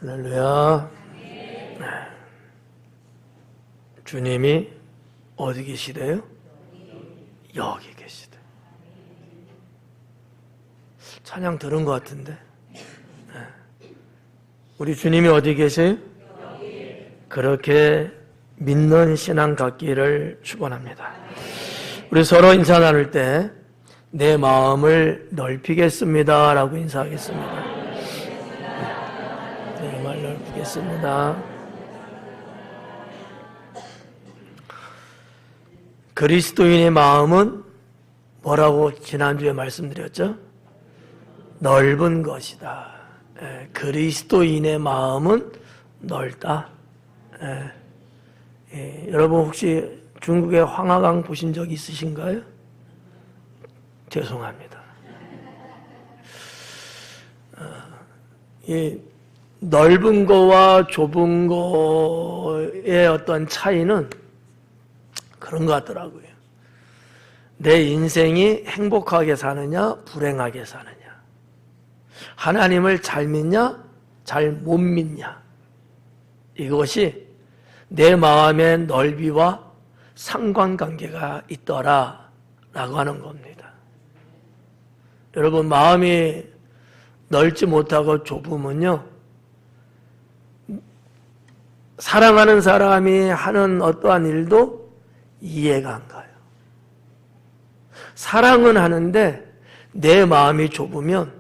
할렐루야. 네. 주님이 어디 계시대요? 여기 계시대. 찬양 들은 것 같은데. 네. 우리 주님이 어디 계세요? 그렇게 믿는 신앙 갖기를 축원합니다. 우리 서로 인사 나눌 때 내 마음을 넓히겠습니다 라고 인사하겠습니다. 내 말 넓히겠습니다. 그리스도인의 마음은 뭐라고 지난주에 말씀드렸죠? 넓은 것이다. 그리스도인의 마음은 넓다. 여러분 혹시 중국의 황하강 보신 적 있으신가요? 죄송합니다. 이 넓은 거와 좁은 거의 어떤 차이는 그런 것 같더라고요. 내 인생이 행복하게 사느냐, 불행하게 사느냐, 하나님을 잘 믿냐, 잘 못 믿냐, 이것이 내 마음의 넓이와 상관관계가 있더라 라고 하는 겁니다. 여러분, 마음이 넓지 못하고 좁으면요, 사랑하는 사람이 하는 어떠한 일도 이해가 안 가요. 사랑은 하는데 내 마음이 좁으면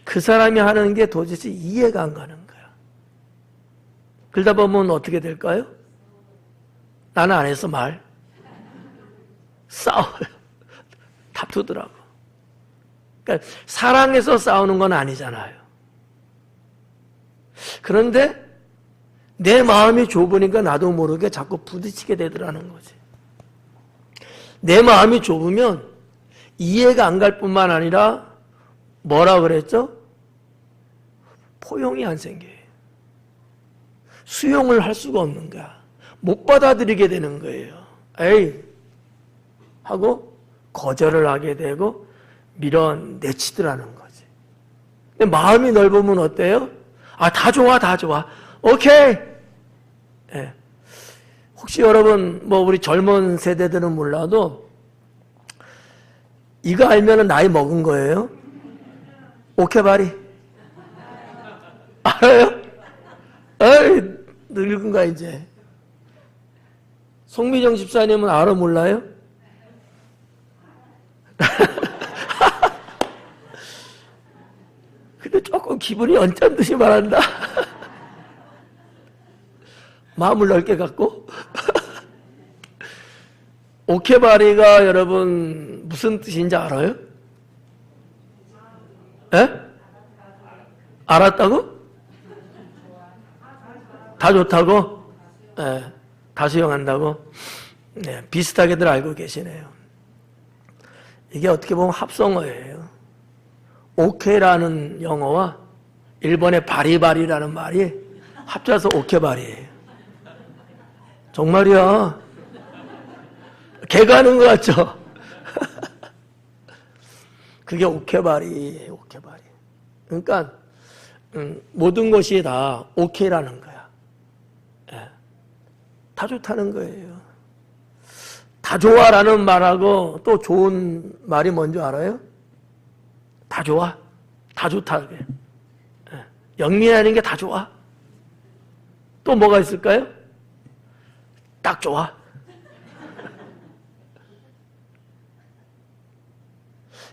그 사람이 하는 게 도대체 이해가 안 가는 거야. 그러다 보면 어떻게 될까요? 나는 안 해서 말. 싸워요. 다투더라고. 그러니까 사랑해서 싸우는 건 아니잖아요. 그런데 내 마음이 좁으니까 나도 모르게 자꾸 부딪히게 되더라는 거지. 내 마음이 좁으면 이해가 안 갈 뿐만 아니라 뭐라 그랬죠? 포용이 안 생겨요. 수용을 할 수가 없는 거야. 못 받아들이게 되는 거예요. 에이 하고 거절을 하게 되고 밀어내치더라는 거지. 근데 마음이 넓으면 어때요? 아, 다 좋아, 다 좋아. 오케이. 네. 혹시 여러분, 우리 젊은 세대들은 몰라도 이거 알면은 나이 먹은 거예요? 오케바리. 알아요? 에이, 늙은가, 이제. 송미정 집사님은 알아, 몰라요? 근데 조금 기분이 언짢듯이 말한다. 마음을 넓게 갖고. 오케바리가 여러분 무슨 뜻인지 알아요? 에? 알았다고? 다 좋다고? 예, 다 수용한다고? 네, 비슷하게들 알고 계시네요. 이게 어떻게 보면 합성어예요. 오케라는 영어와 일본의 바리바리라는 말이 합쳐서 오케바리예요. 정말이야. 개가 하는 것 같죠? 그게 오케바리예요, 오케바리. 그러니까 모든 것이 다 오케라는 거야. 예. 다 좋다는 거예요. 다 좋아라는 말하고 또 좋은 말이 뭔지 알아요? 다 좋아. 다 좋다. 예. 영리하는 게 다 좋아. 또 뭐가 있을까요? 딱 좋아.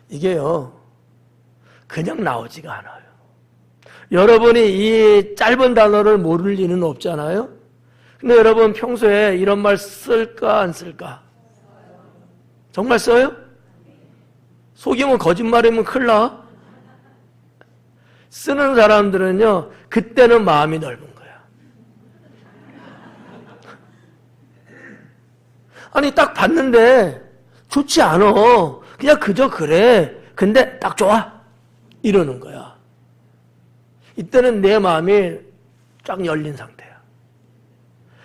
이게요, 그냥 나오지가 않아요. 여러분이 이 짧은 단어를 모를 리는 없잖아요? 근데 여러분 평소에 이런 말 쓸까, 안 쓸까? 정말 써요? 속이면 거짓말이면 큰일 나. 쓰는 사람들은요, 그때는 마음이 넓은 거야. 아니, 딱 봤는데 좋지 않아. 그냥 그저 그래. 근데 딱 좋아. 이러는 거야. 이때는 내 마음이 쫙 열린 상태야.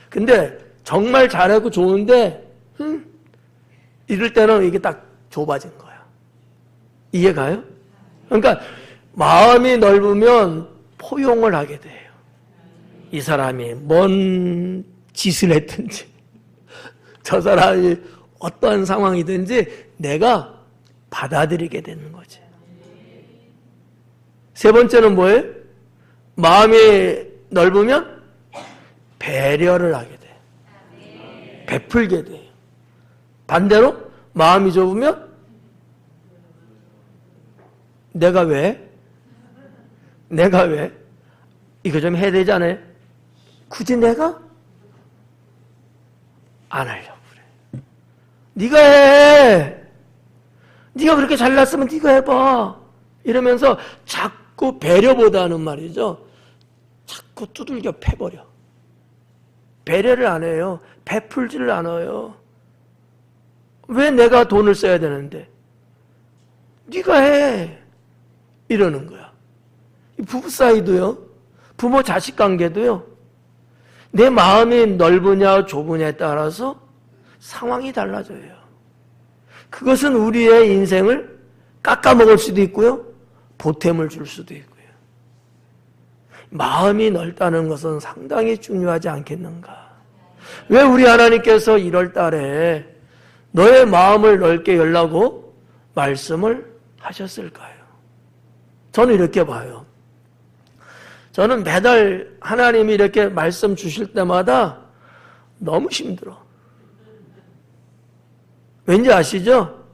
근데 정말 잘하고 좋은데 이럴 때는 이게 딱 좁아진 거야. 이해가요? 그러니까 마음이 넓으면 포용을 하게 돼요. 이 사람이 뭔 짓을 했든지 저 사람이 어떠한 상황이든지 내가 받아들이게 되는 거지. 세 번째는 뭐예요? 마음이 넓으면 배려를 하게 돼. 베풀게 돼요. 반대로 마음이 좁으면 내가 왜? 이거 좀 해야 되지 않아요? 굳이 내가? 안 하려고 그래. 네가 해. 네가 그렇게 잘났으면 네가 해봐. 이러면서 자꾸 배려보다는 말이죠. 자꾸 두들겨 패버려. 배려를 안 해요. 베풀지를 않아요. 왜 내가 돈을 써야 되는데? 네가 해. 이러는 거야. 부부 사이도요. 부모 자식 관계도요. 내 마음이 넓으냐 좁으냐에 따라서 상황이 달라져요. 그것은 우리의 인생을 깎아먹을 수도 있고요. 보탬을 줄 수도 있고요. 마음이 넓다는 것은 상당히 중요하지 않겠는가. 왜 우리 하나님께서 1월 달에 너의 마음을 넓게 열라고 말씀을 하셨을까요? 저는 이렇게 봐요. 저는 매달 하나님이 이렇게 말씀 주실 때마다 너무 힘들어. 왠지 아시죠?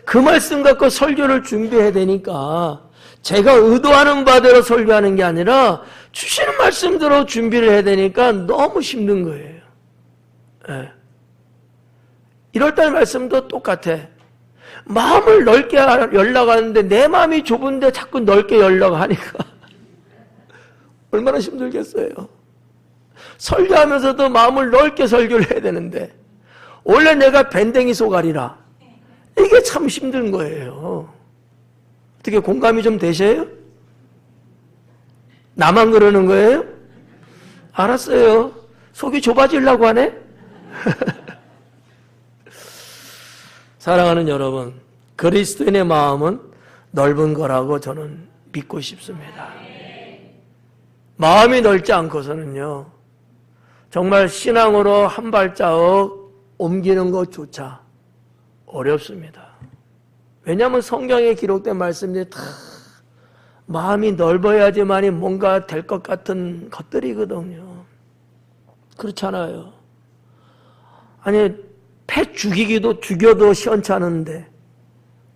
그 말씀 갖고 설교를 준비해야 되니까 제가 의도하는 바대로 설교하는 게 아니라 주시는 말씀대로 준비를 해야 되니까 너무 힘든 거예요. 네. 1월달 말씀도 똑같아. 마음을 넓게 열려고 하는데 내 마음이 좁은데 자꾸 넓게 열려고 하니까 얼마나 힘들겠어요. 설교하면서도 마음을 넓게 설교를 해야 되는데 원래 내가 밴댕이 소갈이라 이게 참 힘든 거예요. 어떻게 공감이 좀 되셔요? 나만 그러는 거예요? 알았어요. 속이 좁아지려고 하네? 사랑하는 여러분, 그리스도인의 마음은 넓은 거라고 저는 믿고 싶습니다. 마음이 넓지 않고서는요, 정말 신앙으로 한 발자국 옮기는 것조차 어렵습니다. 왜냐하면 성경에 기록된 말씀들이 다 마음이 넓어야지만이 뭔가 될 것 같은 것들이거든요. 그렇잖아요. 아니, 패 죽여도 시원찮은데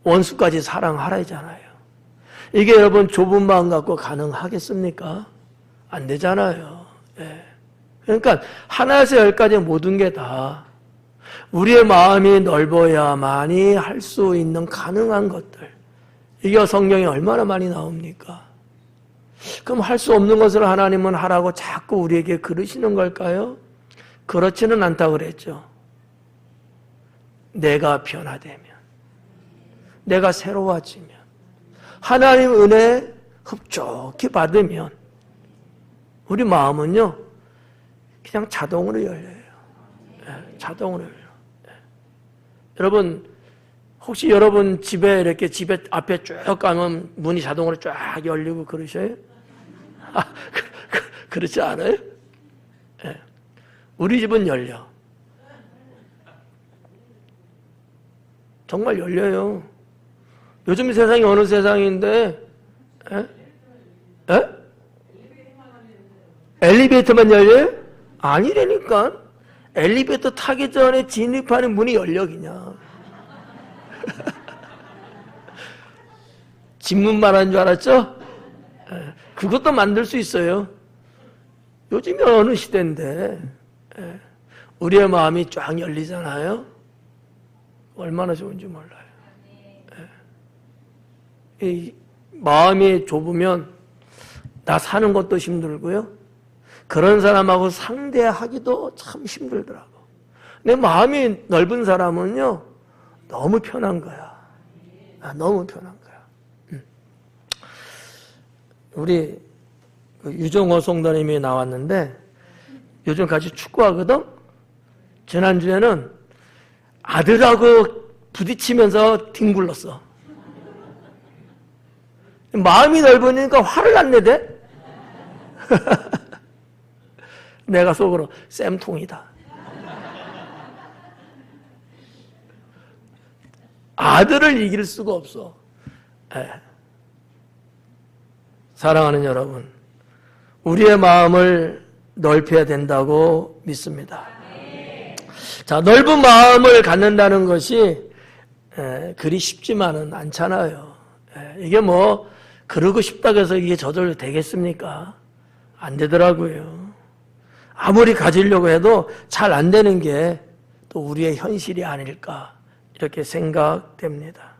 원수까지 사랑하라잖아요. 이게 여러분 좁은 마음 갖고 가능하겠습니까? 안 되잖아요. 예. 그러니까 하나에서 열까지 모든 게 다 우리의 마음이 넓어야만이 할 수 있는 가능한 것들. 이게 성경에 얼마나 많이 나옵니까? 그럼 할 수 없는 것을 하나님은 하라고 자꾸 우리에게 그러시는 걸까요? 그렇지는 않다고 그랬죠. 내가 변화되면, 내가 새로워지면, 하나님 은혜 흡족히 받으면 우리 마음은요 그냥 자동으로 열려요. 자동으로 열려요. 여러분 혹시 여러분 집에 이렇게 집에 앞에 쭉 가면 문이 자동으로 쫙 열리고 그러셔요? 그렇지 않아요? 우리 집은 열려. 정말 열려요. 요즘 세상이 어느 세상인데, 엘리베이터만 열려요? 아니라니까. 엘리베이터 타기 전에 진입하는 문이 열려, 그냥. 집문 말하는 줄 알았죠? 그것도 만들 수 있어요. 요즘이 어느 시대인데, 우리의 마음이 쫙 열리잖아요? 얼마나 좋은지 몰라요. 이 마음이 좁으면 나 사는 것도 힘들고요. 그런 사람하고 상대하기도 참 힘들더라고. 내 마음이 넓은 사람은요, 너무 편한 거야. 너무 편한 거야. 우리 유정호 성도님이 나왔는데 요즘 같이 축구하거든? 지난주에는 아들하고 부딪히면서 뒹굴렀어. 마음이 넓으니까 화를 안 내대? 내가 속으로 쌤통이다. 아들을 이길 수가 없어. 사랑하는 여러분, 우리의 마음을 넓혀야 된다고 믿습니다. 자, 넓은 마음을 갖는다는 것이 그리 쉽지만은 않잖아요. 이게 뭐 그러고 싶다고 해서 이게 저절로 되겠습니까? 안 되더라고요. 아무리 가지려고 해도 잘 안 되는 게 또 우리의 현실이 아닐까 이렇게 생각됩니다.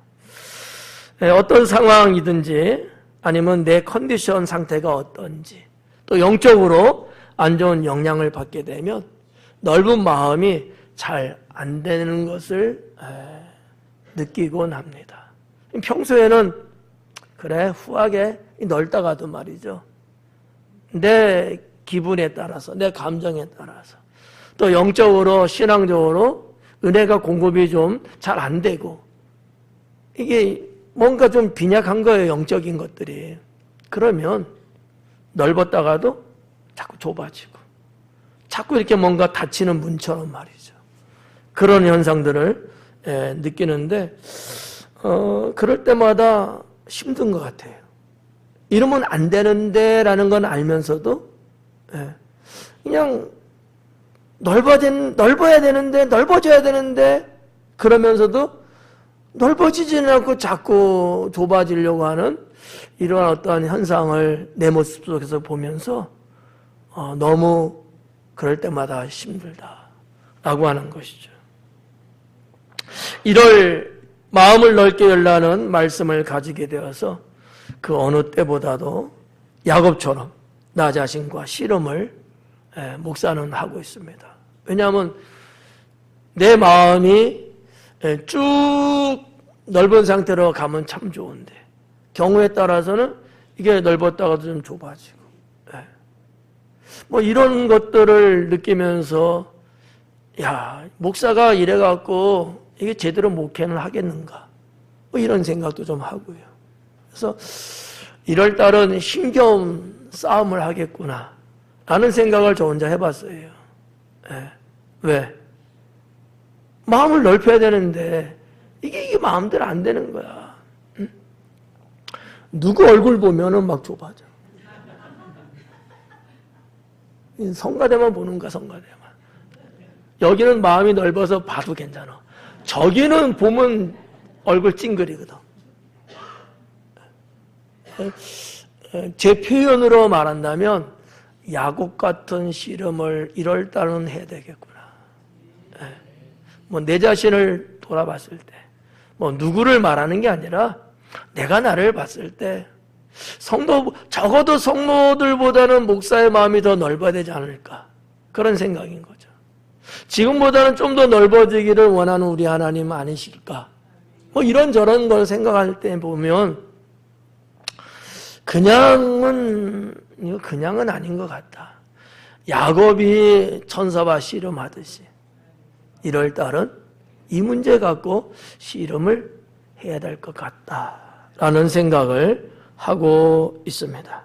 어떤 상황이든지 아니면 내 컨디션 상태가 어떤지 또 영적으로 안 좋은 영향을 받게 되면 넓은 마음이 잘 안 되는 것을 느끼곤 합니다. 평소에는 그래 후하게 넓다가도 말이죠. 내 기분에 따라서 내 감정에 따라서 또 영적으로 신앙적으로 은혜가 공급이 좀 잘 안 되고 이게 뭔가 좀 빈약한 거예요. 영적인 것들이. 그러면 넓었다가도 자꾸 좁아지고 자꾸 이렇게 뭔가 닫히는 문처럼 말이죠. 그런 현상들을 느끼는데 그럴 때마다 힘든 것 같아요. 이러면 안 되는데 라는 건 알면서도 그냥 넓어야 되는데 넓어져야 되는데 그러면서도 넓어지지는 않고 자꾸 좁아지려고 하는 이런 어떤 현상을 내 모습 속에서 보면서 너무 그럴 때마다 힘들다라고 하는 것이죠. 이럴 마음을 넓게 열라는 말씀을 가지게 되어서 그 어느 때보다도 야곱처럼 나 자신과 씨름을 목사는 하고 있습니다. 왜냐하면 내 마음이 쭉 넓은 상태로 가면 참 좋은데 경우에 따라서는 이게 넓었다가도 좀 좁아지고 뭐 이런 것들을 느끼면서 야 목사가 이래갖고 이게 제대로 목회는 하겠는가 뭐 이런 생각도 좀 하고요. 그래서 이럴 딸은 힘겨운 싸움을 하겠구나 라는 생각을 저 혼자 해봤어요. 왜? 마음을 넓혀야 되는데 이게 마음대로 안 되는 거야. 응? 누구 얼굴 보면은 막 좁아져. 성가대만 보는 거야, 성가대만. 여기는 마음이 넓어서 봐도 괜찮아. 저기는 보면 얼굴 찡그리거든. 제 표현으로 말한다면 야곱 같은 씨름을 이럴 따른 해야 되겠구나. 뭐 내 자신을 돌아봤을 때, 뭐 누구를 말하는 게 아니라 내가 나를 봤을 때 적어도 성도들보다는 목사의 마음이 더 넓어야 되지 않을까 그런 생각인 거죠. 지금보다는 좀 더 넓어지기를 원하는 우리 하나님 아니실까? 뭐 이런저런 걸 생각할 때 보면 그냥은 아닌 것 같다. 야곱이 천사와 씨름하듯이 이럴 딸은 이 문제 갖고 씨름을 해야 될 것 같다라는 생각을 하고 있습니다.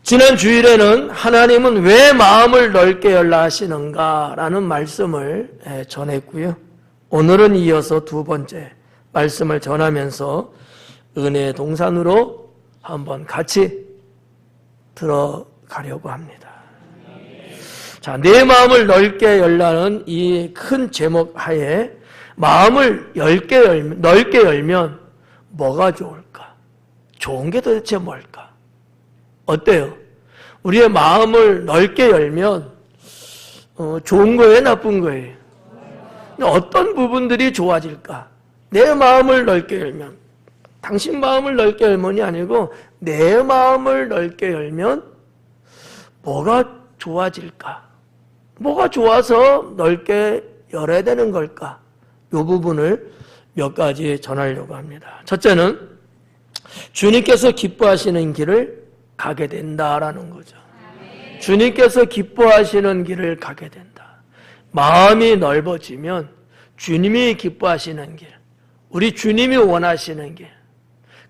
지난 주일에는 하나님은 왜 마음을 넓게 열라 하시는가라는 말씀을 전했고요. 오늘은 이어서 두 번째 말씀을 전하면서 은혜의 동산으로 한번 같이 들어가려고 합니다. 자, 내 마음을 넓게 열라는 이 큰 제목 하에 마음을 넓게 열면 뭐가 좋을까? 좋은 게 도대체 뭘까? 어때요? 우리의 마음을 넓게 열면 좋은 거예요? 나쁜 거예요? 어떤 부분들이 좋아질까? 내 마음을 넓게 열면 당신 마음을 넓게 열면이 아니고 내 마음을 넓게 열면 뭐가 좋아질까? 뭐가 좋아서 넓게 열어야 되는 걸까? 이 부분을 몇 가지 전하려고 합니다. 첫째는 주님께서 기뻐하시는 길을 가게 된다라는 거죠. 주님께서 기뻐하시는 길을 가게 된다. 마음이 넓어지면 주님이 기뻐하시는 길, 우리 주님이 원하시는 길,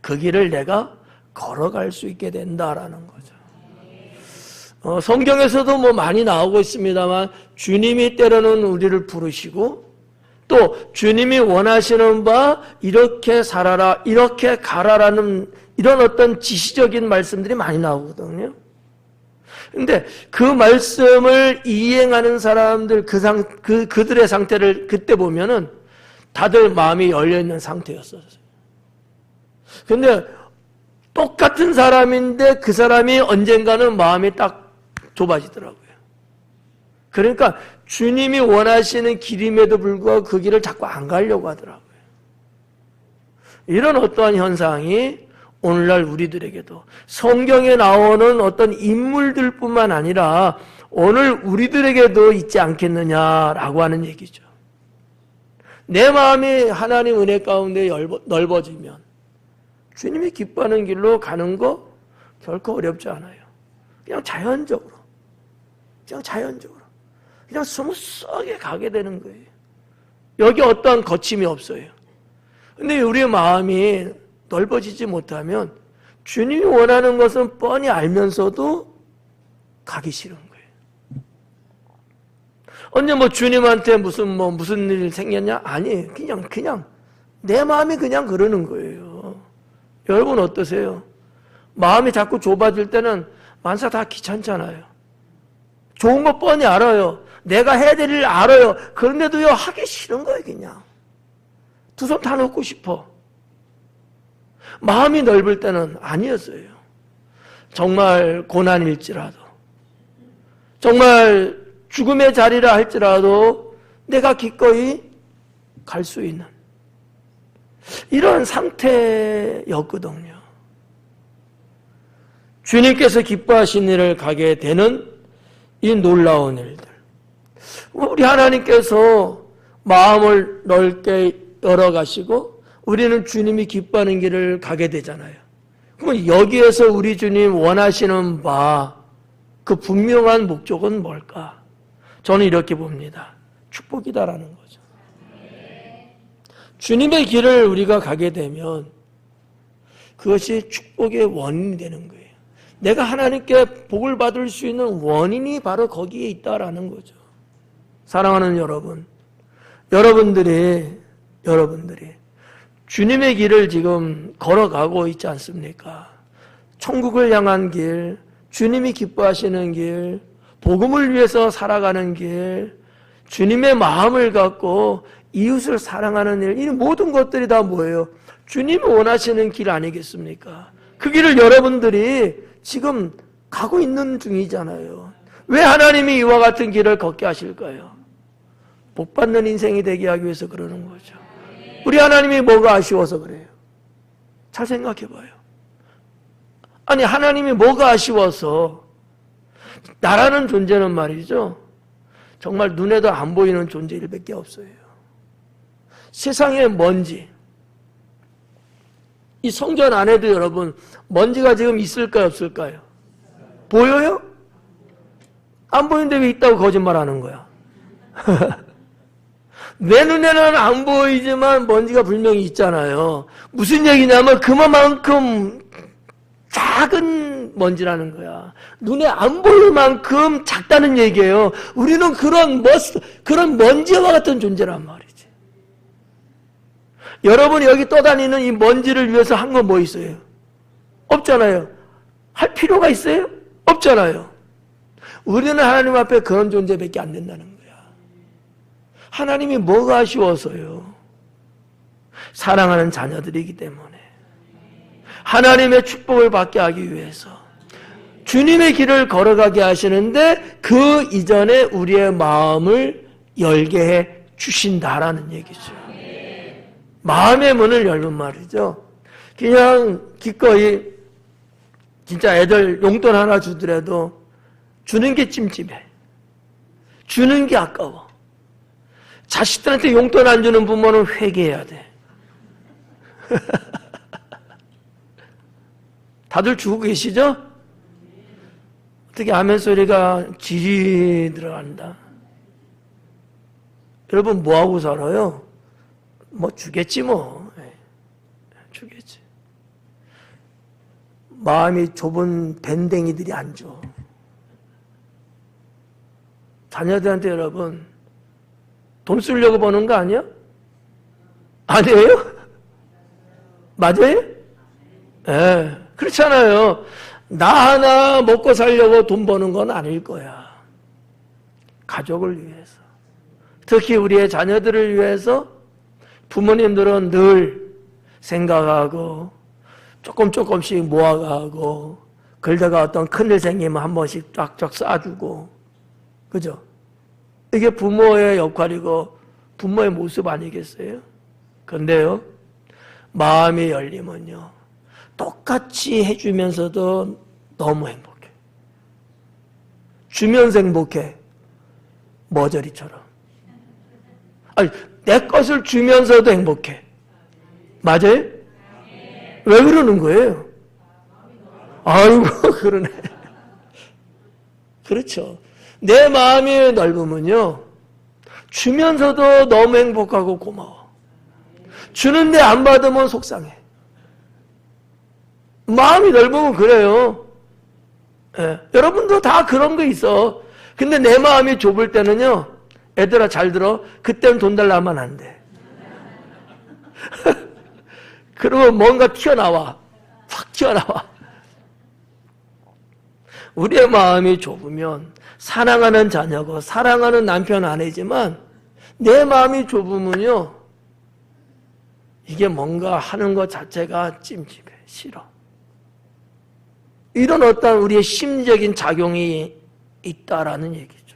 그 길을 내가 걸어갈 수 있게 된다라는 거죠. 성경에서도 뭐 많이 나오고 있습니다만 주님이 때로는 우리를 부르시고 또 주님이 원하시는 바 이렇게 살아라, 이렇게 가라라는 이런 어떤 지시적인 말씀들이 많이 나오거든요. 근데 그 말씀을 이행하는 사람들 그들의 상태를 그때 보면은 다들 마음이 열려있는 상태였어요. 근데 똑같은 사람인데 그 사람이 언젠가는 마음이 딱 좁아지더라고요. 그러니까 주님이 원하시는 길임에도 불구하고 그 길을 자꾸 안 가려고 하더라고요. 이런 어떠한 현상이 오늘날 우리들에게도 성경에 나오는 어떤 인물들뿐만 아니라 오늘 우리들에게도 있지 않겠느냐라고 하는 얘기죠. 내 마음이 하나님 은혜 가운데 넓어지면 주님이 기뻐하는 길로 가는 거 결코 어렵지 않아요. 그냥 자연적으로 그냥 스무스하게 가게 되는 거예요. 여기 어떠한 거침이 없어요. 근데 우리의 마음이 넓어지지 못하면 주님이 원하는 것은 뻔히 알면서도 가기 싫은 거예요. 언제 뭐 주님한테 무슨 일 생겼냐? 아니, 그냥 내 마음이 그냥 그러는 거예요. 여러분 어떠세요? 마음이 자꾸 좁아질 때는 만사 다 귀찮잖아요. 좋은 거 뻔히 알아요. 내가 해야 될 일 알아요. 그런데도요, 하기 싫은 거예요, 그냥. 두 손 다 놓고 싶어. 마음이 넓을 때는 아니었어요. 정말 고난일지라도, 정말 죽음의 자리라 할지라도 내가 기꺼이 갈 수 있는 이런 상태였거든요. 주님께서 기뻐하신 일을 가게 되는 이 놀라운 일들. 우리 하나님께서 마음을 넓게 열어가시고 우리는 주님이 기뻐하는 길을 가게 되잖아요. 그럼 여기에서 우리 주님 원하시는 바, 그 분명한 목적은 뭘까? 저는 이렇게 봅니다. 축복이다라는 거죠. 주님의 길을 우리가 가게 되면 그것이 축복의 원인이 되는 거예요. 내가 하나님께 복을 받을 수 있는 원인이 바로 거기에 있다라는 거죠. 사랑하는 여러분, 여러분들이 주님의 길을 지금 걸어가고 있지 않습니까? 천국을 향한 길, 주님이 기뻐하시는 길, 복음을 위해서 살아가는 길, 주님의 마음을 갖고 이웃을 사랑하는 일, 이 모든 것들이 다 뭐예요? 주님이 원하시는 길 아니겠습니까? 그 길을 여러분들이 지금 가고 있는 중이잖아요. 왜 하나님이 이와 같은 길을 걷게 하실까요? 복받는 인생이 되게 하기 위해서 그러는 거죠. 우리 하나님이 뭐가 아쉬워서 그래요? 잘 생각해 봐요. 아니, 하나님이 뭐가 아쉬워서 나라는 존재는 말이죠, 정말 눈에도 안 보이는 존재일밖에 없어요. 세상의 먼지, 이 성전 안에도 여러분 먼지가 지금 있을까요, 없을까요? 보여요? 안 보이는데 왜 있다고 거짓말하는 거야? 내 눈에는 안 보이지만 먼지가 분명히 있잖아요. 무슨 얘기냐면 그만큼 작은 먼지라는 거야. 눈에 안 보일 만큼 작다는 얘기예요. 우리는 그런 먼지와 같은 존재란 말이지. 여러분이 여기 떠다니는 이 먼지를 위해서 한 건 뭐 있어요? 없잖아요. 할 필요가 있어요? 없잖아요. 우리는 하나님 앞에 그런 존재밖에 안 된다는 거야. 하나님이 뭐가 아쉬워서요? 사랑하는 자녀들이기 때문에 하나님의 축복을 받게 하기 위해서 주님의 길을 걸어가게 하시는데 그 이전에 우리의 마음을 열게 해 주신다라는 얘기죠. 마음의 문을 열면 말이죠, 그냥 기꺼이 진짜 애들 용돈 하나 주더라도 주는 게 찜찜해. 주는 게 아까워. 자식들한테 용돈 안 주는 부모는 회개해야 돼. 다들 주고 계시죠? 어떻게 아멘 소리가 지리 들어간다. 여러분 뭐하고 살아요? 뭐 주겠지 뭐. 주겠지. 마음이 좁은 밴댕이들이 안 줘. 자녀들한테 여러분 돈 쓰려고 버는 거 아니야? 아니에요? 맞아요? 예, 그렇잖아요. 나 하나 먹고 살려고 돈 버는 건 아닐 거야. 가족을 위해서. 특히 우리의 자녀들을 위해서 부모님들은 늘 생각하고 조금씩 모아가고 그러다가 어떤 큰일 생기면 한 번씩 쫙쫙 쏴주고, 그죠? 이게 부모의 역할이고 부모의 모습 아니겠어요? 근데요, 마음이 열리면요, 똑같이 해주면서도 너무 행복해. 주면서 행복해. 머저리처럼. 아니, 내 것을 주면서도 행복해. 맞아요? 왜 그러는 거예요? 아이고, 그러네. 그렇죠. 내 마음이 넓으면요, 주면서도 너무 행복하고 고마워. 주는데 안 받으면 속상해. 마음이 넓으면 그래요. 예, 여러분도 다 그런 거 있어. 근데 내 마음이 좁을 때는요, 애들아 잘 들어, 그때는 돈 달라 하면 안 돼. 그러면 뭔가 튀어나와. 확 튀어나와. 우리의 마음이 좁으면 사랑하는 자녀고 사랑하는 남편 아내지만 내 마음이 좁으면요, 이게 뭔가 하는 것 자체가 찜찜해. 싫어. 이런 어떤 우리의 심리적인 작용이 있다라는 얘기죠.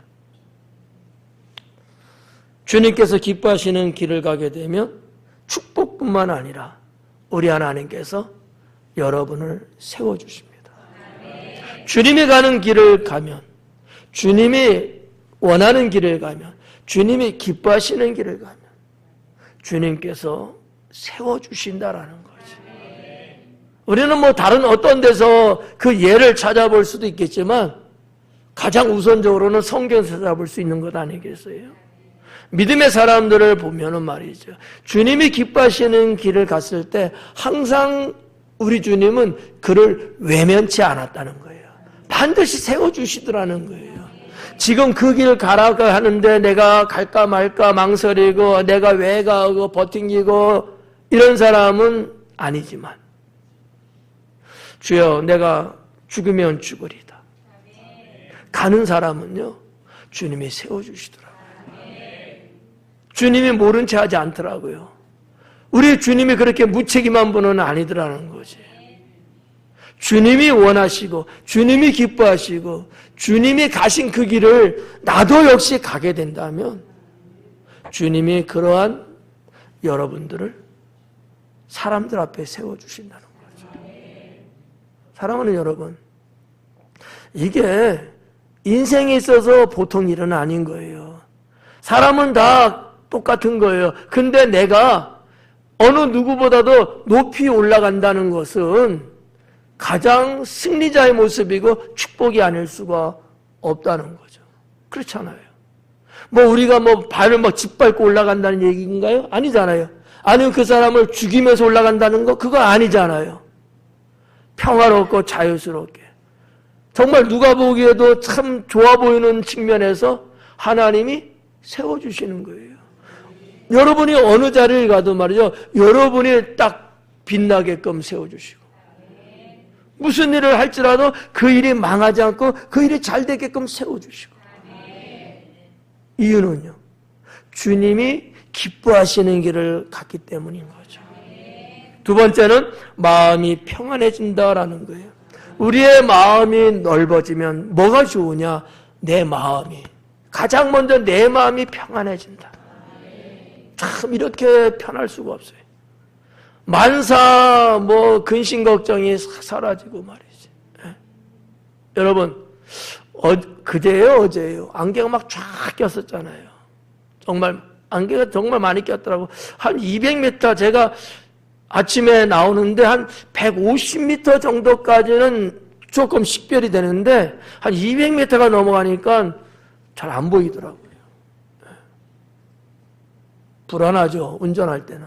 주님께서 기뻐하시는 길을 가게 되면 축복뿐만 아니라 우리 하나님께서 여러분을 세워주십니다. 주님이 가는 길을 가면, 주님이 원하는 길을 가면, 주님이 기뻐하시는 길을 가면 주님께서 세워주신다라는 거지. 우리는 뭐 다른 어떤 데서 그 예를 찾아볼 수도 있겠지만 가장 우선적으로는 성경에서 찾아볼 수 있는 것 아니겠어요? 믿음의 사람들을 보면은 말이죠, 주님이 기뻐하시는 길을 갔을 때 항상 우리 주님은 그를 외면치 않았다는 거예요. 반드시 세워주시더라는 거예요. 지금 그 길 가라고 하는데 내가 갈까 말까 망설이고 내가 왜 가고 버팅기고 이런 사람은 아니지만, 주여 내가 죽으면 죽으리다 가는 사람은요, 주님이 세워주시더라고요. 주님이 모른 채 하지 않더라고요. 우리 주님이 그렇게 무책임한 분은 아니더라는 거지. 주님이 원하시고 주님이 기뻐하시고 주님이 가신 그 길을 나도 역시 가게 된다면 주님이 그러한 여러분들을 사람들 앞에 세워주신다는 거죠. 사랑하는 여러분, 이게 인생에 있어서 보통 일은 아닌 거예요. 사람은 다 똑같은 거예요. 근데 내가 어느 누구보다도 높이 올라간다는 것은 가장 승리자의 모습이고 축복이 아닐 수가 없다는 거죠. 그렇잖아요. 뭐 우리가 뭐 발을 막 짓밟고 올라간다는 얘기인가요? 아니잖아요. 아니면 그 사람을 죽이면서 올라간다는 거? 그거 아니잖아요. 평화롭고 자유스럽게. 정말 누가 보기에도 참 좋아 보이는 측면에서 하나님이 세워주시는 거예요. 여러분이 어느 자리를 가도 말이죠, 여러분이 딱 빛나게끔 세워주시고, 무슨 일을 할지라도 그 일이 망하지 않고 그 일이 잘 되게끔 세워주시고. 이유는요, 주님이 기뻐하시는 길을 갔기 때문인 거죠. 두 번째는 마음이 평안해진다라는 거예요. 우리의 마음이 넓어지면 뭐가 좋으냐? 내 마음이, 가장 먼저 내 마음이 평안해진다. 참 이렇게 편할 수가 없어요. 만사 뭐 근심 걱정이 사라지고 말이지. 예? 여러분, 그제예요 어제예요, 안개가 막 쫙 꼈었잖아요. 정말 안개가 정말 많이 꼈더라고. 한 200m, 제가 아침에 나오는데 한 150m 정도까지는 조금 식별이 되는데 한 200m가 넘어가니까 잘 안 보이더라고요. 불안하죠, 운전할 때는.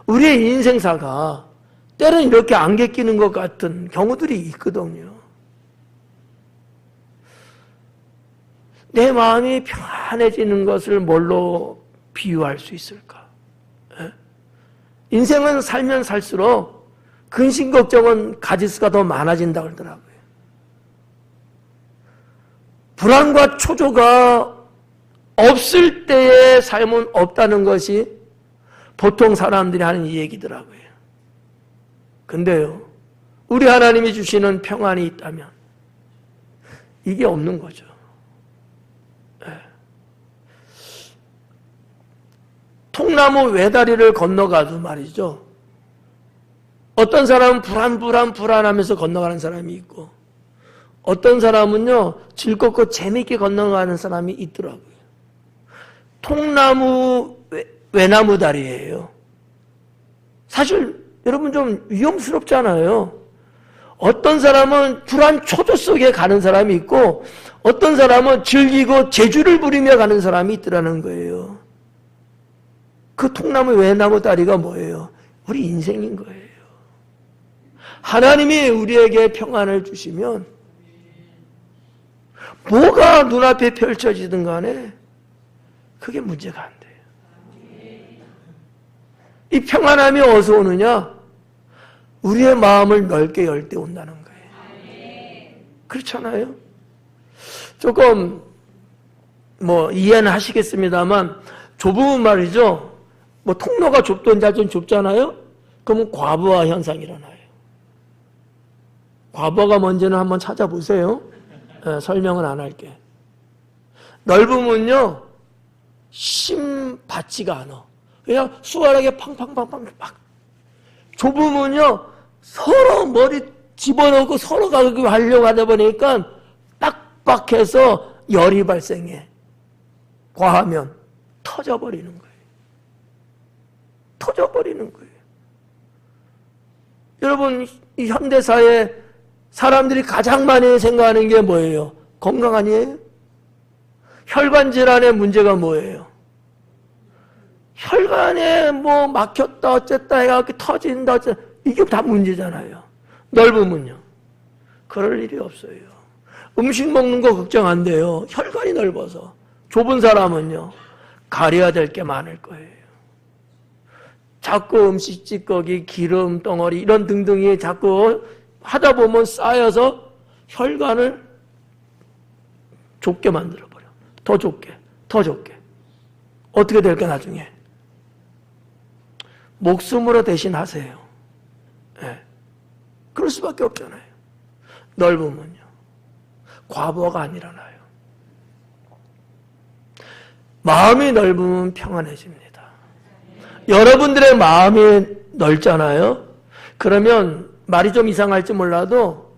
우리의 인생사가 때로는 이렇게 안개 끼는 것 같은 경우들이 있거든요. 내 마음이 평안해지는 것을 뭘로 비유할 수 있을까? 인생은 살면 살수록 근심 걱정은 가지수가 더 많아진다고 그러더라고요. 불안과 초조가 없을 때의 삶은 없다는 것이 보통 사람들이 하는 이 얘기더라고요. 근데요, 우리 하나님이 주시는 평안이 있다면 이게 없는 거죠. 통나무 외다리를 건너가도 말이죠. 어떤 사람은 불안하면서 건너가는 사람이 있고, 어떤 사람은요, 즐겁고 재미있게 건너가는 사람이 있더라고요. 통나무 외나무 다리예요. 사실 여러분 좀 위험스럽잖아요. 어떤 사람은 불안 초조 속에 가는 사람이 있고, 어떤 사람은 즐기고 재주를 부리며 가는 사람이 있더라는 거예요. 그 통나무 외나무 다리가 뭐예요? 우리 인생인 거예요. 하나님이 우리에게 평안을 주시면 뭐가 눈앞에 펼쳐지든 간에 그게 문제가 안 돼요. 이 평안함이 어디서 오느냐? 우리의 마음을 넓게 열 때 온다는 거예요. 그렇잖아요? 조금 이해는 하시겠습니다만 좁으면 말이죠. 통로가 좁든 얇든 좁잖아요? 그러면 과부하 현상이 일어나요. 과부하가 뭔지는 한번 찾아보세요. 설명은 안 할게. 넓으면요, 심 받지가 않아. 그냥 수월하게 팡팡팡팡 막. 좁으면요, 서로 머리 집어넣고 서로가 하려고 하다 보니까 빡빡해서 열이 발생해. 과하면 터져버리는 거예요. 터져버리는 거예요. 여러분, 이 현대사회 사람들이 가장 많이 생각하는 게 뭐예요? 건강 아니에요? 혈관 질환의 문제가 뭐예요? 혈관에 막혔다 어쨌다 해갖고 터진다 어쨌다, 이게 다 문제잖아요. 넓으면요, 그럴 일이 없어요. 음식 먹는 거 걱정 안 돼요. 혈관이 넓어서. 좁은 사람은요, 가려야 될 게 많을 거예요. 자꾸 음식 찌꺼기, 기름 덩어리 이런 등등이 자꾸 하다 보면 쌓여서 혈관을 좁게 만들어버려. 더 좁게, 더 좁게. 어떻게 될까 나중에? 목숨으로 대신하세요. 네. 그럴 수밖에 없잖아요. 넓으면요, 과부하가 안 일어나요. 마음이 넓으면 평안해집니다. 여러분들의 마음이 넓잖아요. 그러면 말이 좀 이상할지 몰라도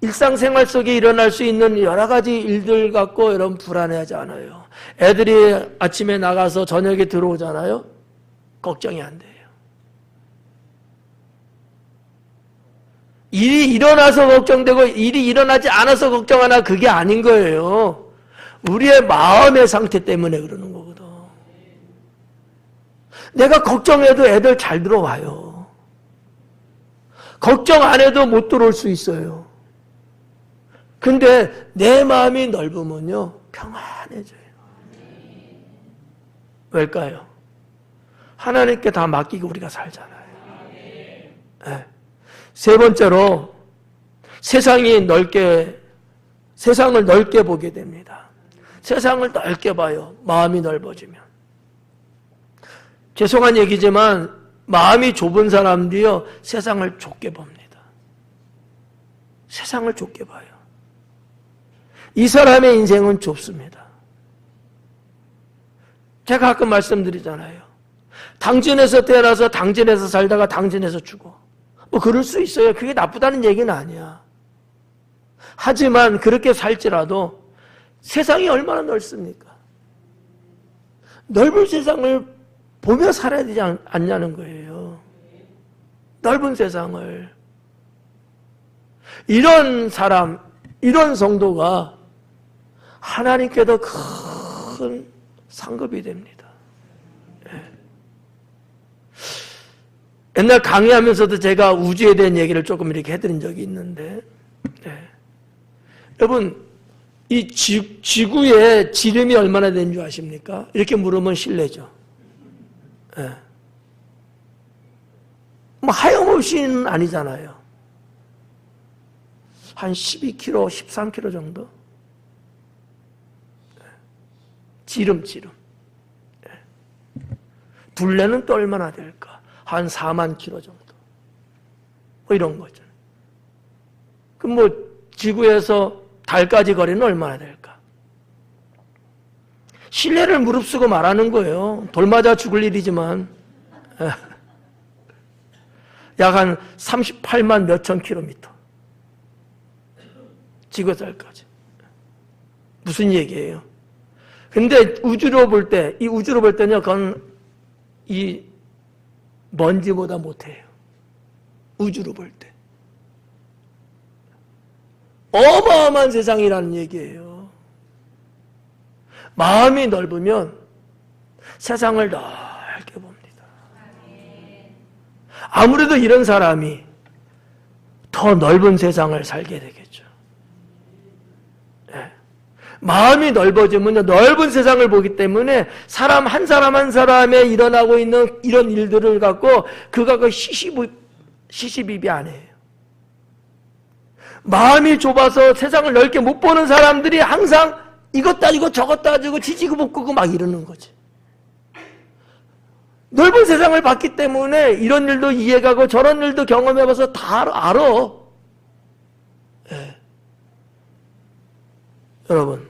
일상생활 속에 일어날 수 있는 여러 가지 일들 갖고 여러분 불안해하지 않아요. 애들이 아침에 나가서 저녁에 들어오잖아요. 걱정이 안 돼요. 일이 일어나서 걱정되고 일이 일어나지 않아서 걱정하나 그게 아닌 거예요. 우리의 마음의 상태 때문에 그러는 거거든. 내가 걱정해도 애들 잘 들어와요. 걱정 안 해도 못 들어올 수 있어요. 근데 내 마음이 넓으면요, 평안해져요. 왜일까요? 하나님께 다 맡기고 우리가 살잖아요. 네. 세 번째로 세상을 넓게 보게 됩니다. 세상을 넓게 봐요. 마음이 넓어지면. 죄송한 얘기지만 마음이 좁은 사람들이요, 세상을 좁게 봅니다. 세상을 좁게 봐요. 이 사람의 인생은 좁습니다. 제가 가끔 말씀드리잖아요. 당진에서 태어나서 당진에서 살다가 당진에서 죽어. 그럴 수 있어요. 그게 나쁘다는 얘기는 아니야. 하지만 그렇게 살지라도 세상이 얼마나 넓습니까? 넓은 세상을 보며 살아야 되지 않냐는 거예요. 넓은 세상을. 이런 사람, 이런 성도가 하나님께도 큰 상급이 됩니다. 옛날 강의하면서도 제가 우주에 대한 얘기를 조금 이렇게 해드린 적이 있는데, 여러분, 이 지구에 지름이 얼마나 되는 줄 아십니까? 이렇게 물으면 실례죠. 예. 뭐 하염없이는 아니잖아요. 한 12km, 13km 정도? 지름. 둘레는 또 얼마나 될까? 한 4만 km 정도. 뭐 이런 거죠. 그럼 뭐 지구에서 달까지 거리는 얼마나 될까? 신뢰를 무릅쓰고 말하는 거예요. 돌 맞아 죽을 일이지만 약 한 38만 몇천 킬로미터. 지구살까지. 무슨 얘기예요? 근데 우주로 볼 때, 이 우주로 볼 때는요, 그건 이 먼지보다 못해요. 우주로 볼 때. 어마어마한 세상이라는 얘기예요. 마음이 넓으면 세상을 넓게 봅니다. 아무래도 이런 사람이 더 넓은 세상을 살게 되겠죠. 네. 마음이 넓어지면 넓은 세상을 보기 때문에 사람 한 사람에 일어나고 있는 이런 일들을 갖고 그가 시시비비 안 해요. 마음이 좁아서 세상을 넓게 못 보는 사람들이 항상 이것 따지고 저것 따지고 지지고 볶고 막 이러는 거지. 넓은 세상을 봤기 때문에 이런 일도 이해가고 저런 일도 경험해봐서 다 알아. 네. 여러분,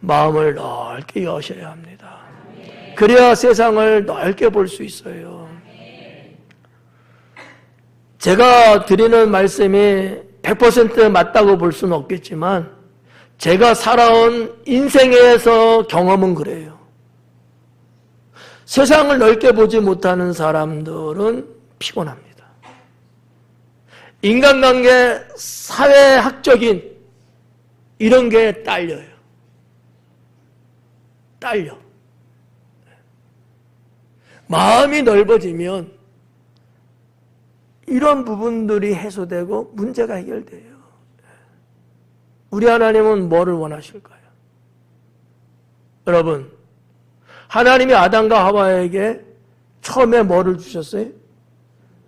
마음을 넓게 여셔야 합니다. 그래야 세상을 넓게 볼 수 있어요. 제가 드리는 말씀이 100% 맞다고 볼 수는 없겠지만 제가 살아온 인생에서 경험은 그래요. 세상을 넓게 보지 못하는 사람들은 피곤합니다. 인간관계, 사회학적인 이런 게 딸려요. 딸려. 마음이 넓어지면 이런 부분들이 해소되고 문제가 해결돼요. 우리 하나님은 뭐를 원하실까요? 여러분, 하나님이 아담과 하와에게 처음에 뭐를 주셨어요?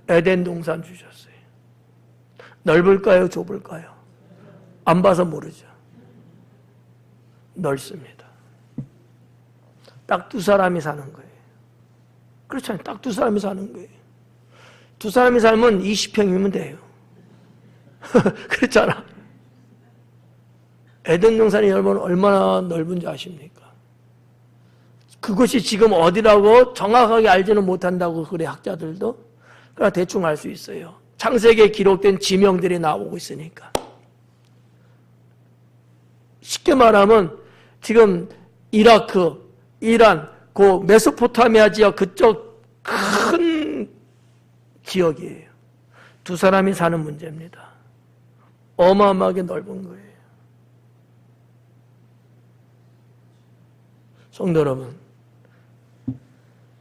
에덴 동산 주셨어요. 넓을까요? 좁을까요? 안 봐서 모르죠. 넓습니다. 딱 두 사람이 사는 거예요. 그렇잖아요. 딱 두 사람이 사는 거예요. 두 사람이 살면 20평이면 돼요. 그렇잖아. 에덴 동산이 여러분 얼마나 넓은지 아십니까? 그것이 지금 어디라고 정확하게 알지는 못한다고 그래 학자들도. 그러나 대충 알 수 있어요. 창세기에 기록된 지명들이 나오고 있으니까. 쉽게 말하면 지금 이라크, 이란, 그 메소포타미아 지역 그쪽 큰 지역이에요. 두 사람이 사는 문제입니다. 어마어마하게 넓은 거예요. 성도 여러분,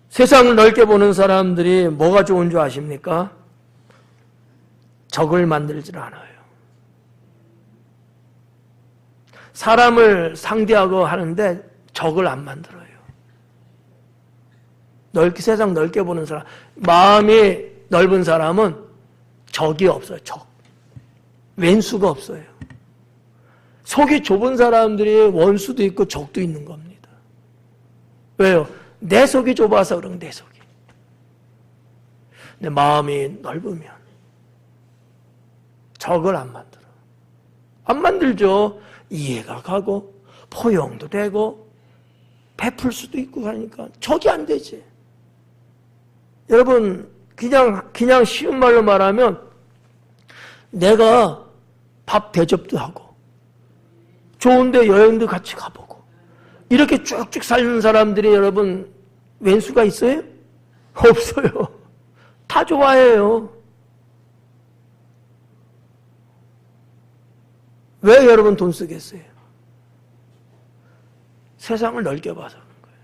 세상을 넓게 보는 사람들이 뭐가 좋은 줄 아십니까? 적을 만들질 않아요. 사람을 상대하고 하는데 적을 안 만들어요. 세상 넓게 보는 사람, 마음이 넓은 사람은 적이 없어요. 적. 왼수가 없어요. 속이 좁은 사람들이 원수도 있고 적도 있는 겁니다. 왜요? 내 속이 좁아서 그런 내 속이. 내 마음이 넓으면 적을 안 만들어. 안 만들죠. 이해가 가고 포용도 되고 베풀 수도 있고 하니까 적이 안 되지. 여러분 그냥 쉬운 말로 말하면 내가 밥 대접도 하고 좋은데 여행도 같이 가보고 이렇게 쭉쭉 사는 사람들이 여러분 왼수가 있어요? 없어요. 다 좋아해요. 왜 여러분 돈 쓰겠어요? 세상을 넓게 봐서 그런 거예요.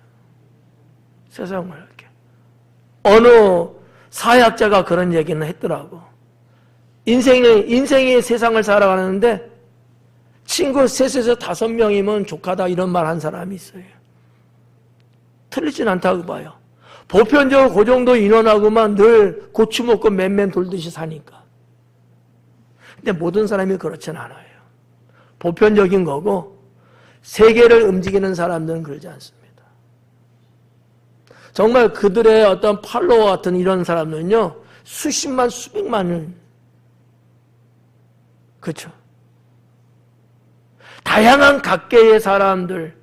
세상을 넓게. 어느 사회학자가 그런 얘기는 했더라고. 인생이 세상을 살아가는데 친구 셋에서 5명이면 족하다 이런 말 한 사람이 있어요. 틀리진 않다고 봐요. 보편적으로 그 정도 인원하고만 늘 고추 먹고 맨맨 돌듯이 사니까. 근데 모든 사람이 그렇진 않아요. 보편적인 거고 세계를 움직이는 사람들은 그러지 않습니다. 정말 그들의 어떤 팔로워 같은 이런 사람들은요, 수십만, 수백만을, 그렇죠. 다양한 각계의 사람들,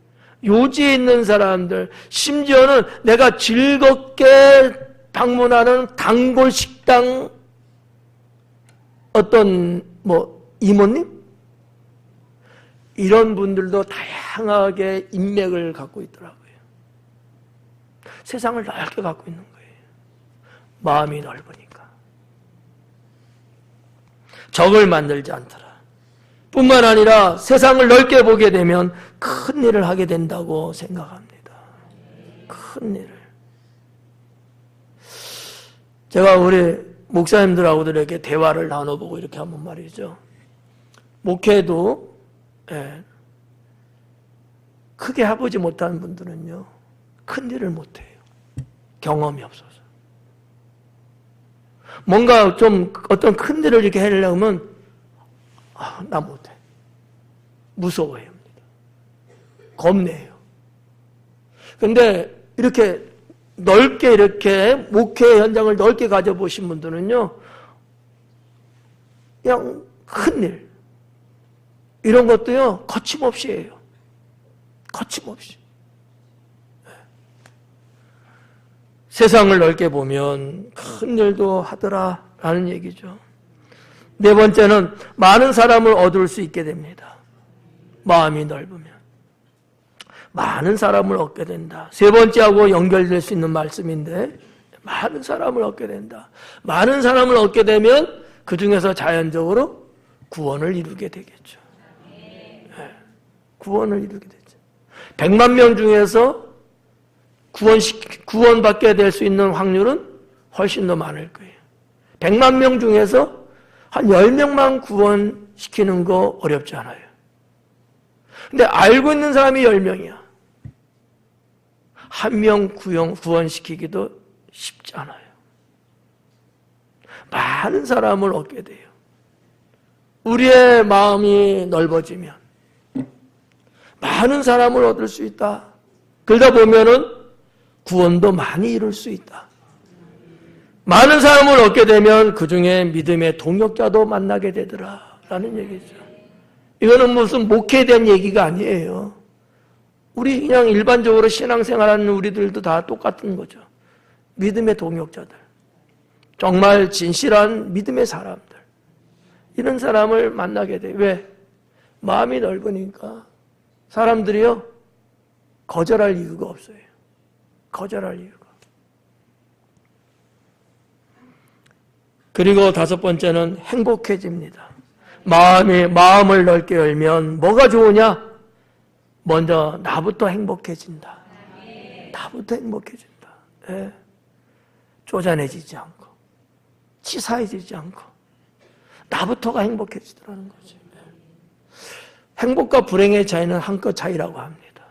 요지에 있는 사람들, 심지어는 내가 즐겁게 방문하는 단골 식당 어떤 이모님? 이런 분들도 다양하게 인맥을 갖고 있더라고요. 세상을 넓게 갖고 있는 거예요. 마음이 넓으니까. 적을 만들지 않더라. 뿐만 아니라 세상을 넓게 보게 되면 큰 일을 하게 된다고 생각합니다. 큰 일을. 제가 우리 목사님들하고도 이렇게 대화를 나눠보고 이렇게 한번 말이죠. 목회도 크게 해보지 못하는 분들은요, 큰 일을 못해요. 경험이 없어서. 뭔가 좀 어떤 큰 일을 이렇게 하려면 나 못해. 무서워해요. 겁내요. 근데 이렇게 넓게 이렇게 목회 현장을 넓게 가져보신 분들은요, 그냥 큰일 이런 것도요 거침없이 해요. 거침없이. 세상을 넓게 보면 큰 일도 하더라라는 얘기죠. 네 번째는 많은 사람을 얻을 수 있게 됩니다. 마음이 넓으면 많은 사람을 얻게 된다. 세 번째하고 연결될 수 있는 말씀인데, 많은 사람을 얻게 된다. 많은 사람을 얻게 되면 그 중에서 자연적으로 구원을 이루게 되겠죠. 구원을 이루게 되죠. 100만 명 중에서 구원받게 될 수 있는 확률은 훨씬 더 많을 거예요. 100만 명 중에서 한 10명만 구원시키는 거 어렵지 않아요. 근데 알고 있는 사람이 10명이야. 한 명 구원시키기도 쉽지 않아요. 많은 사람을 얻게 돼요. 우리의 마음이 넓어지면 많은 사람을 얻을 수 있다. 그러다 보면은 구원도 많이 이룰 수 있다. 많은 사람을 얻게 되면 그 중에 믿음의 동역자도 만나게 되더라 라는 얘기죠. 이거는 무슨 목회에 대한 얘기가 아니에요. 우리 그냥 일반적으로 신앙생활하는 우리들도 다 똑같은 거죠. 믿음의 동역자들, 정말 진실한 믿음의 사람들, 이런 사람을 만나게 돼요. 왜? 마음이 넓으니까 사람들이요 거절할 이유가 없어요. 거절할 이유가. 그리고 다섯 번째는 행복해집니다. 마음을 넓게 열면 뭐가 좋으냐? 먼저 나부터 행복해진다. 나부터 행복해진다. 예. 쪼잔해지지 않고 치사해지지 않고 나부터가 행복해지더라는 거지. 행복과 불행의 차이는 한끗 차이라고 합니다.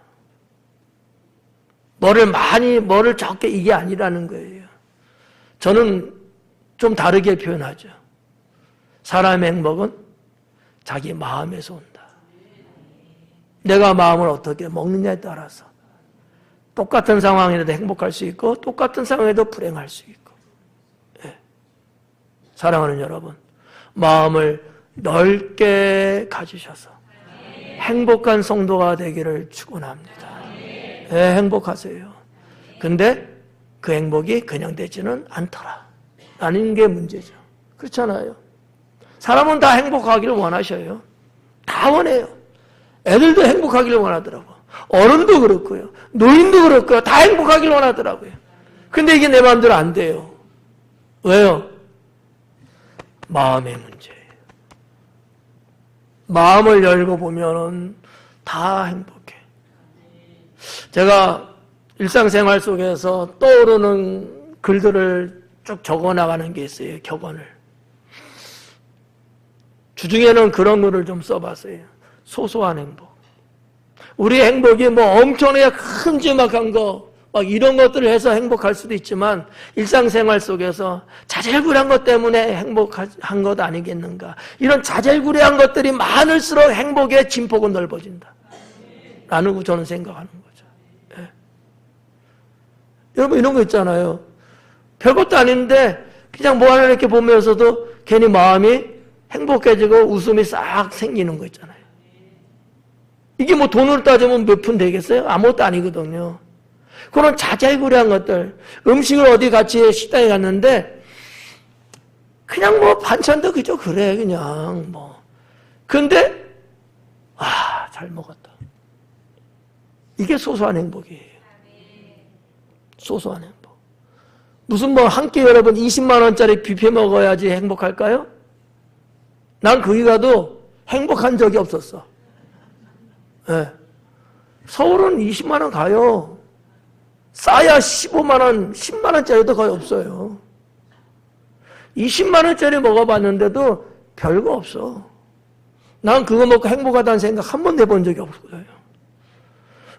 뭐를 적게 이게 아니라는 거예요. 저는 좀 다르게 표현하죠. 사람의 행복은 자기 마음에서 온다. 내가 마음을 어떻게 먹느냐에 따라서 똑같은 상황에도 행복할 수 있고 똑같은 상황에도 불행할 수 있고. 예. 사랑하는 여러분, 마음을 넓게 가지셔서 행복한 성도가 되기를 축원합니다. 예, 행복하세요. 근데 그 행복이 그냥 되지는 않더라 라는 게 문제죠. 그렇잖아요. 사람은 다 행복하기를 원하셔요. 다 원해요. 애들도 행복하기를 원하더라고. 어른도 그렇고요. 노인도 그렇고요. 다 행복하기를 원하더라고요. 근데 이게 내 마음대로 안 돼요. 왜요? 마음의 문제예요. 마음을 열고 보면은 다 행복해. 제가 일상생활 속에서 떠오르는 글들을 쭉 적어나가는 게 있어요. 격언을. 주중에는 그런 글을 좀 써봤어요. 소소한 행복. 우리의 행복이 뭐 엄청나게 큼지막한 거, 막 이런 것들을 해서 행복할 수도 있지만 일상생활 속에서 자잘구레한 것 때문에 행복한 것 아니겠는가. 이런 자잘구레한 것들이 많을수록 행복의 진폭은 넓어진다 라는 저는 생각하는 거죠. 예. 여러분 이런 거 있잖아요. 별것도 아닌데 그냥 뭐 하나 이렇게 보면서도 괜히 마음이 행복해지고 웃음이 싹 생기는 거 있잖아요. 이게 뭐 돈으로 따지면 몇 푼 되겠어요? 아무것도 아니거든요. 그런 자잘구레한 것들, 음식을 어디 같이 식당에 갔는데 그냥 뭐 반찬도 그저 그래 그냥 뭐. 근데 잘 먹었다. 이게 소소한 행복이에요. 소소한 행복. 무슨 뭐 한 끼 여러분 20만 원짜리 뷔페 먹어야지 행복할까요? 난 거기 가도 행복한 적이 없었어. 네. 서울은 20만 원 가요. 싸야 15만 원, 10만 원짜리도 거의 없어요. 20만 원짜리 먹어봤는데도 별거 없어. 난 그거 먹고 행복하다는 생각 한 번도 해본 적이 없어요.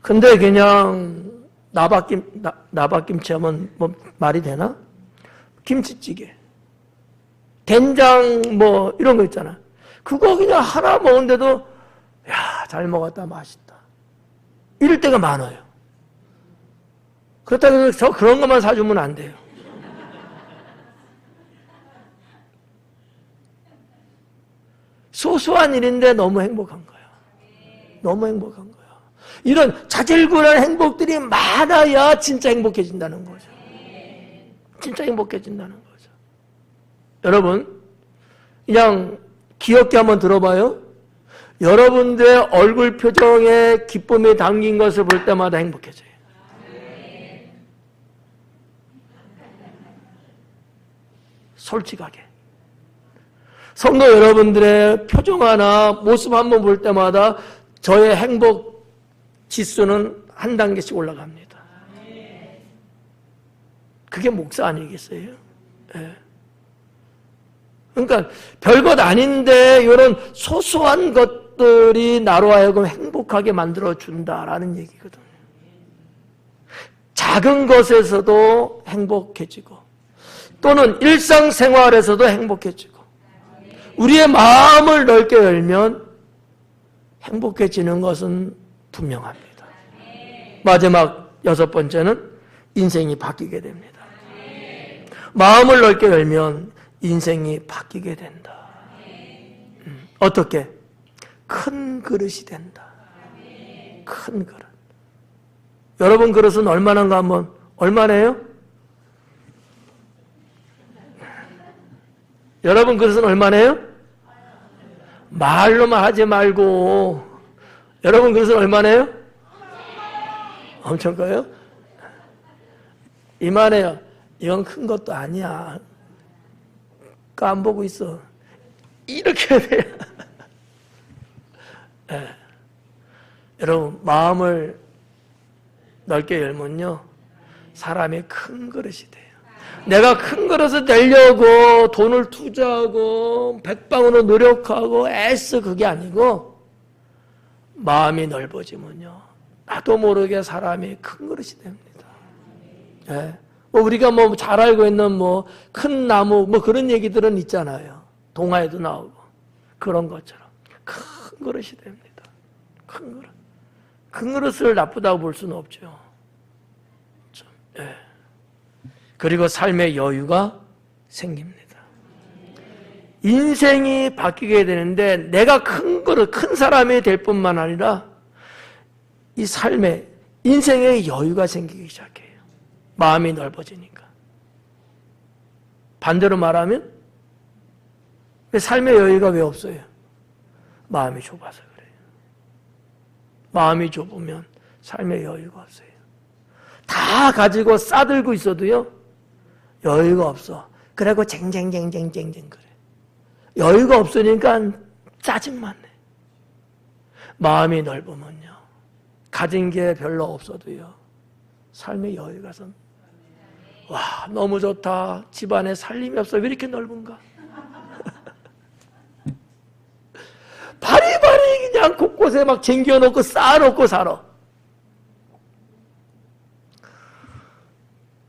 근데 그냥 나박김치 하면 뭐 말이 되나? 김치찌개, 된장 뭐 이런 거 있잖아. 그거 그냥 하나 먹는데도 야, 잘 먹었다, 맛있다. 이럴 때가 많아요. 그렇다고 해서 저 그런 것만 사주면 안 돼요. 소소한 일인데 너무 행복한 거야. 너무 행복한 거야. 이런 자질구레한 행복들이 많아야 진짜 행복해진다는 거죠. 진짜 행복해진다는 거죠. 여러분, 그냥 귀엽게 한번 들어봐요. 여러분들의 얼굴 표정에 기쁨이 담긴 것을 볼 때마다 행복해져요. 솔직하게. 성도 여러분들의 표정 하나, 모습 한번 볼 때마다 저의 행복 지수는 한 단계씩 올라갑니다. 그게 목사 아니겠어요? 네. 그러니까 별것 아닌데 이런 소소한 것들이 나로 하여금 행복하게 만들어준다라는 얘기거든요. 작은 것에서도 행복해지고 또는 일상생활에서도 행복해지고 우리의 마음을 넓게 열면 행복해지는 것은 분명합니다. 마지막 6번째는 인생이 바뀌게 됩니다. 마음을 넓게 열면 인생이 바뀌게 된다. 어떻게? 큰 그릇이 된다. 큰 그릇. 여러분 그릇은 얼마나인가 한번 얼마나요? 여러분 그릇은 얼마나요? 말로만 하지 말고 여러분 그릇은 얼마나요? 엄청 커요? 이만해요. 이건 큰 것도 아니야. 안 보고 있어. 이렇게 해야 돼요. 네. 여러분 마음을 넓게 열면요 사람이 큰 그릇이 돼요. 내가 큰 그릇을 내려고 돈을 투자하고 백방으로 노력하고 애써 그게 아니고 마음이 넓어지면요 나도 모르게 사람이 큰 그릇이 됩니다. 네. 뭐 우리가 뭐 잘 알고 있는 뭐 큰 나무 뭐 그런 얘기들은 있잖아요. 동화에도 나오고 그런 것처럼 큰 그릇이 됩니다. 큰 그릇. 큰 그릇을 나쁘다고 볼 수는 없죠. 예. 그리고 삶의 여유가 생깁니다. 인생이 바뀌게 되는데 내가 큰 그릇, 큰 사람이 될 뿐만 아니라 이 삶에 인생의 여유가 생기기 시작해요. 마음이 넓어지니까. 반대로 말하면 삶의 여유가 왜 없어요? 마음이 좁아서 그래요. 마음이 좁으면 삶의 여유가 없어요. 다 가지고 싸들고 있어도요 여유가 없어. 그래고 쟁쟁쟁쟁쟁쟁 그래. 여유가 없으니까 짜증만 내. 마음이 넓으면요 가진 게 별로 없어도요 삶의 여유가 선. 와 너무 좋다. 집안에 살림이 없어. 왜 이렇게 넓은가? 바리바리 그냥 그냥 곳곳에 막 쟁겨놓고 쌓아놓고 살아.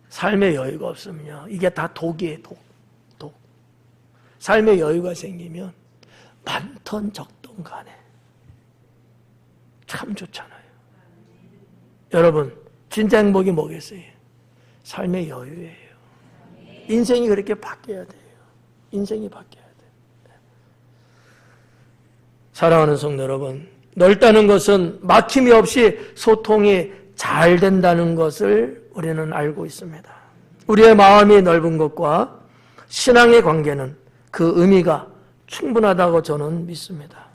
삶의 여유가 없으면요, 이게 다 독이에요. 독. 삶의 여유가 생기면 많던 적던 간에 참 좋잖아요. 여러분, 진짜 행복이 뭐겠어요? 삶의 여유예요. 인생이 그렇게 바뀌어야 돼요. 인생이 바뀌어야 돼요. 사랑하는 성도 여러분, 넓다는 것은 막힘이 없이 소통이 잘 된다는 것을 우리는 알고 있습니다. 우리의 마음이 넓은 것과 신앙의 관계는 그 의미가 충분하다고 저는 믿습니다.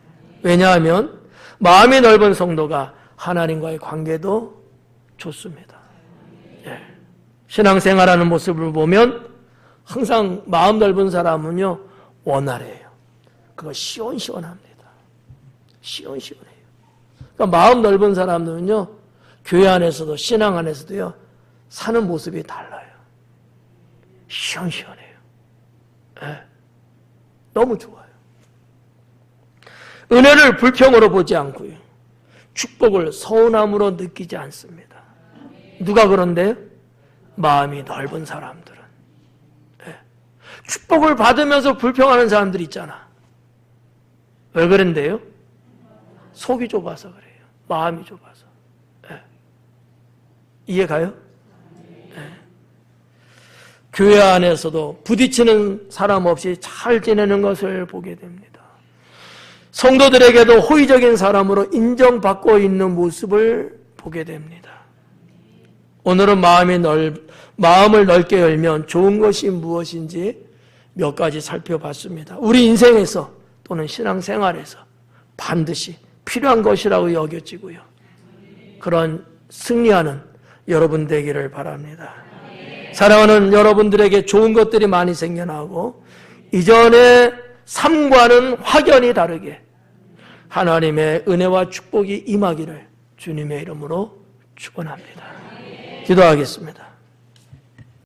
왜냐하면 마음이 넓은 성도가 하나님과의 관계도 좋습니다. 예. 신앙생활하는 모습을 보면 항상 마음 넓은 사람은요, 원활해요. 그거 시원시원합니다. 시원시원해요. 그러니까 마음 넓은 사람들은요, 교회 안에서도 신앙 안에서도요, 사는 모습이 달라요. 시원시원해요. 예. 너무 좋아요. 은혜를 불평으로 보지 않고요, 축복을 서운함으로 느끼지 않습니다. 누가 그런데요? 마음이 넓은 사람들은. 예. 축복을 받으면서 불평하는 사람들 있잖아. 왜 그런데요? 속이 좁아서 그래요. 마음이 좁아서. 예. 이해 가요? 예. 교회 안에서도 부딪히는 사람 없이 잘 지내는 것을 보게 됩니다. 성도들에게도 호의적인 사람으로 인정받고 있는 모습을 보게 됩니다. 오늘은 마음을 넓게 열면 좋은 것이 무엇인지 몇 가지 살펴봤습니다. 우리 인생에서 또는 신앙생활에서 반드시 필요한 것이라고 여겨지고요, 그런 승리하는 여러분 되기를 바랍니다. 사랑하는 여러분들에게 좋은 것들이 많이 생겨나고 이전의 삶과는 확연히 다르게 하나님의 은혜와 축복이 임하기를 주님의 이름으로 축원합니다. 기도하겠습니다.